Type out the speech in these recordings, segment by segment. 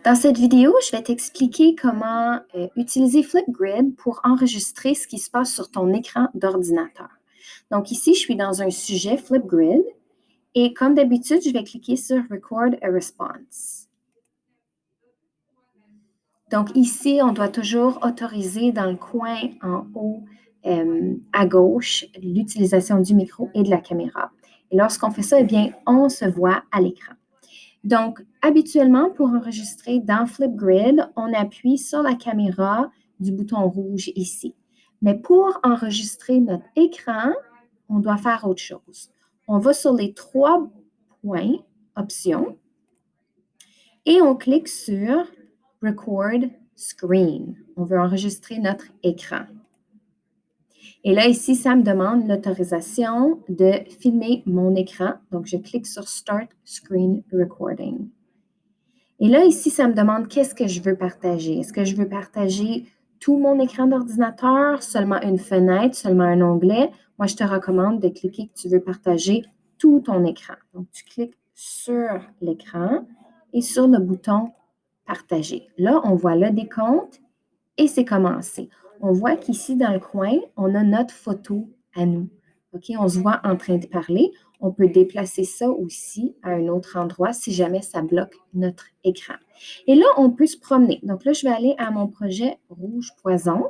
Dans cette vidéo, je vais t'expliquer comment utiliser Flipgrid pour enregistrer ce qui se passe sur ton écran d'ordinateur. Donc ici, je suis dans un sujet Flipgrid et comme d'habitude, je vais cliquer sur Record a Response. Donc ici, on doit toujours autoriser dans le coin en haut à gauche l'utilisation du micro et de la caméra. Et lorsqu'on fait ça, eh bien, on se voit à l'écran. Donc, habituellement, pour enregistrer dans Flipgrid, on appuie sur la caméra du bouton rouge ici. Mais pour enregistrer notre écran, on doit faire autre chose. On va sur les 3 points, options, et on clique sur Record Screen. On veut enregistrer notre écran. Et là, ici, ça me demande l'autorisation de filmer mon écran. Donc, je clique sur Start Screen Recording. Et là, ici, ça me demande qu'est-ce que je veux partager. Est-ce que je veux partager tout mon écran d'ordinateur, seulement une fenêtre, seulement un onglet? Moi, je te recommande de cliquer que tu veux partager tout ton écran. Donc, tu cliques sur l'écran et sur le bouton Partager. Là, on voit le décompte et c'est commencé. On voit qu'ici, dans le coin, on a notre photo à nous. OK? On se voit en train de parler. On peut déplacer ça aussi à un autre endroit si jamais ça bloque notre écran. Et là, on peut se promener. Donc là, je vais aller à mon projet Rouge Poison.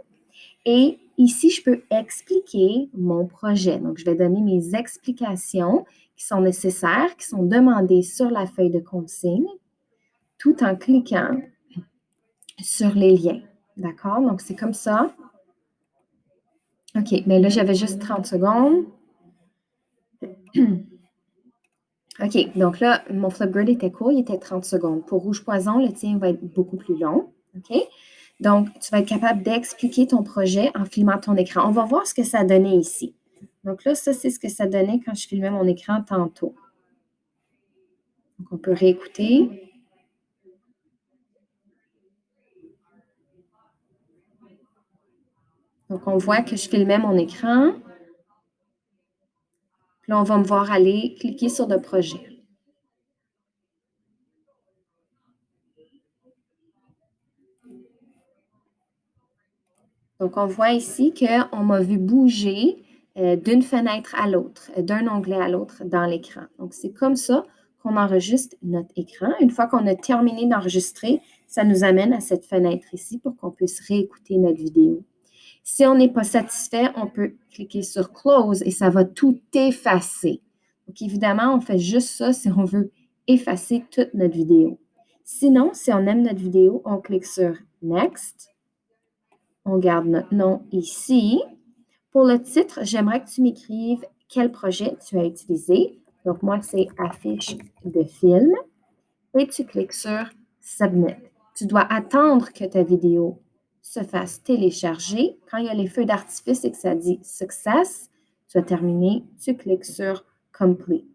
Et ici, je peux expliquer mon projet. Donc, je vais donner mes explications qui sont nécessaires, qui sont demandées sur la feuille de consigne, tout en cliquant sur les liens. D'accord? Donc, c'est comme ça. OK, mais là, j'avais juste 30 secondes. OK, donc là, mon Flipgrid était court, il était 30 secondes. Pour Rouge Poison, le tien va être beaucoup plus long. OK? Donc, tu vas être capable d'expliquer ton projet en filmant ton écran. On va voir ce que ça donnait ici. Donc là, ça, c'est ce que ça donnait quand je filmais mon écran tantôt. Donc, on peut réécouter. Donc, on voit que je filmais mon écran. Puis là, on va me voir aller cliquer sur le projet. Donc, on voit ici qu'on m'a vu bouger d'une fenêtre à l'autre, d'un onglet à l'autre dans l'écran. Donc, c'est comme ça qu'on enregistre notre écran. Une fois qu'on a terminé d'enregistrer, ça nous amène à cette fenêtre ici pour qu'on puisse réécouter notre vidéo. Si on n'est pas satisfait, on peut cliquer sur Close et ça va tout effacer. Donc, évidemment, on fait juste ça si on veut effacer toute notre vidéo. Sinon, si on aime notre vidéo, on clique sur Next. On garde notre nom ici. Pour le titre, j'aimerais que tu m'écrives quel projet tu as utilisé. Donc, moi, c'est affiche de film. Et tu cliques sur Submit. Tu dois attendre que ta vidéo se fasse télécharger. Quand il y a les feux d'artifice et que ça dit Success, tu as terminé, tu cliques sur Complete.